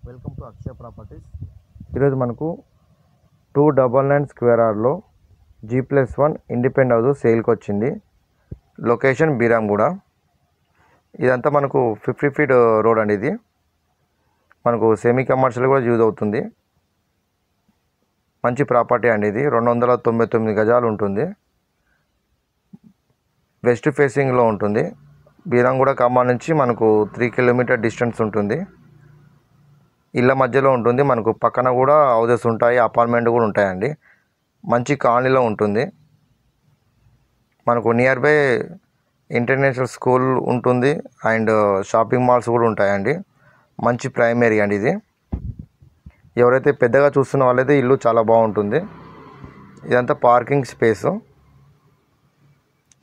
Welcome to Akshaya properties. ఈరోజు మనకు 299 square యార్డ్లో G+1 ఇండిపెండెంట్ హౌస్ సేల్కి వచ్చింది. లొకేషన్ బీరాంగూడ. ఇదంతా మనకు 50 ఫీట్ రోడ్ అండి. ఇది మనకు సెమీ కమర్షియల్ కూడా యూజ్ అవుతుంది. మంచి ప్రాపర్టీ అండి. ఇది 299 గజాలు ఉంటుంది. వెస్ట్ ఫేసింగ్లో ఉంటుంది. బీరాంగూడ ఖమ్మం నుంచి మనకు 3 కిలోమీటర్ డిస్టెన్స్ ఉంటుంది. ఇళ్ళ మధ్యలో ఉంటుంది. మనకు పక్కన కూడా హౌసెస్ ఉంటాయి, అపార్ట్మెంట్ కూడా ఉంటాయండి. మంచి కాలనీలో ఉంటుంది. మనకు నియర్ బై ఇంటర్నేషనల్ స్కూల్ ఉంటుంది అండ్ షాపింగ్ మాల్స్ కూడా ఉంటాయండి. మంచి ప్రైమ్ ఏరియా అండి ఇది. ఎవరైతే పెద్దగా చూస్తున్న వాళ్ళైతే ఇల్లు చాలా బాగుంటుంది. ఇదంతా పార్కింగ్ స్పేసు.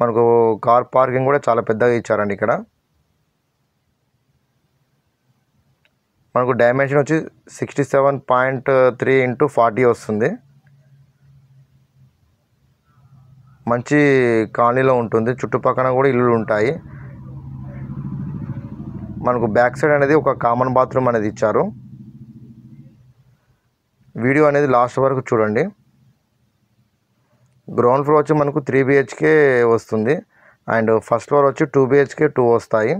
మనకు కార్ పార్కింగ్ కూడా చాలా పెద్దగా ఇచ్చారండి. ఇక్కడ మనకు డైమెన్షన్ వచ్చి 67.3 × 40 వస్తుంది. మంచి కాలనీలో ఉంటుంది. చుట్టుపక్కల కూడా ఇల్లులు ఉంటాయి. మనకు బ్యాక్ సైడ్ అనేది ఒక కామన్ బాత్రూమ్ అనేది ఇచ్చారు. వీడియో అనేది లాస్ట్ వరకు చూడండి. గ్రౌండ్ ఫ్లోర్ వచ్చి మనకు 3 BHK వస్తుంది అండ్ ఫస్ట్ ఫ్లోర్ వచ్చి 2 BHK 2 వస్తాయి.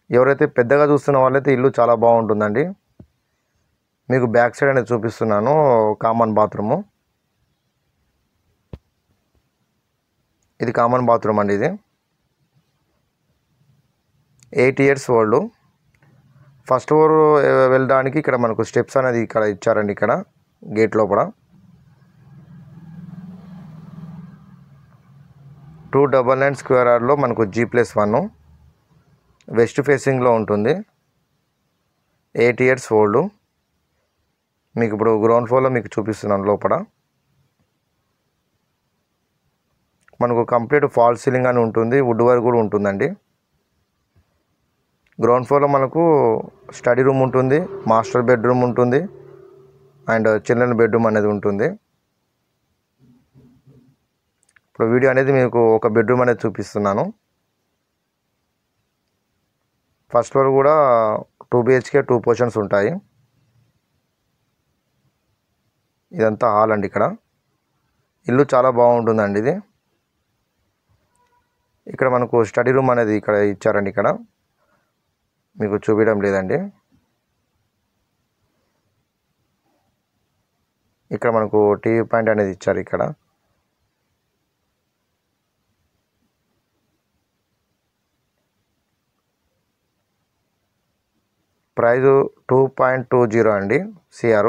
ఎవరైతే పెద్దగా చూస్తున్న వాళ్ళైతే ఇల్లు చాలా బాగుంటుందండి. మీకు బ్యాక్ సైడ్ అనేది చూపిస్తున్నాను. Common bathroom. ఇది కామన్ బాత్రూమ్ అండి. ఇది 8 years ఓల్డ్. ఫస్ట్ ఫ్లోర్ వెళ్ళడానికి ఇక్కడ మనకు స్టెప్స్ అనేది ఇక్కడ ఇచ్చారండి. ఇక్కడ గేట్ లోపల 299 స్క్వేర్ యార్డ్లో మనకు G+1 వెస్ట్ ఫేసింగ్లో ఉంటుంది. 8 years ఓల్డ్. మీకు ఇప్పుడు గ్రౌండ్ ఫ్లోర్లో మీకు చూపిస్తున్నాను. లోపల మనకు కంప్లీట్ ఫాల్ సీలింగ్ అని ఉంటుంది. వుడ్ వర్క్ కూడా ఉంటుందండి. గ్రౌండ్ ఫ్లోర్లో మనకు స్టడీ రూమ్ ఉంటుంది, మాస్టర్ బెడ్రూమ్ ఉంటుంది అండ్ చిల్డ్రన్ బెడ్రూమ్ అనేది ఉంటుంది. ఇప్పుడు వీడియో అనేది మీకు ఒక బెడ్రూమ్ అనేది చూపిస్తున్నాను. ఫస్ట్ ఫ్లోర్ కూడా 2 BHK 2 పోర్షన్స్ ఉంటాయి. ఇదంతా హాల్ అండి. ఇక్కడ ఇల్లు చాలా బాగుంటుందండి. ఇది ఇక్కడ మనకు స్టడీ రూమ్ అనేది ఇక్కడ ఇచ్చారండి. ఇక్కడ మీకు చూపించడం లేదండి. ఇక్కడ మనకు టీవీ పాయింట్ అనేది ఇచ్చారు. ఇక్కడ ప్రైజు 2.20 అండి. CR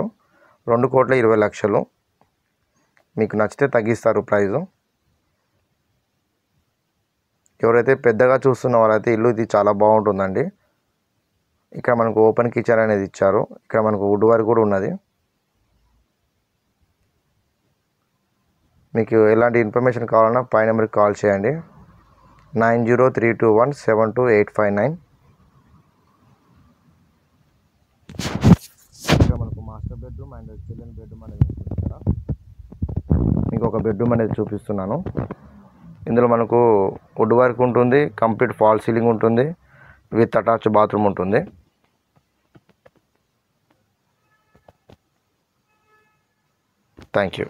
2,20,00,000. మీకు నచ్చితే తగ్గిస్తారు ప్రైజు. ఎవరైతే పెద్దగా చూస్తున్న వాళ్ళైతే ఇల్లు ఇది చాలా బాగుంటుందండి. ఇక్కడ మనకు ఓపెన్ కిచెన్ అనేది ఇచ్చారు. ఇక్కడ మనకు వుడ్ వర్క్ కూడా ఉన్నది. మీకు ఎలాంటి ఇన్ఫర్మేషన్ కావాలన్నా పై నెంబర్కి కాల్ చేయండి. 9032172859. ఇక్కడ మనకు master bedroom and children bedroom అనేది ఉంటుంది. ఇక్కడ మీకు ఒక బెడ్రూమ్ అనేది చూపిస్తున్నాను. ఇందులో మనకు వుడ్ వర్క్ ఉంటుంది, కంప్లీట్ ఫాల్ సీలింగ్ ఉంటుంది, విత్ అటాచ్ బాత్రూమ్ ఉంటుంది. Thank you.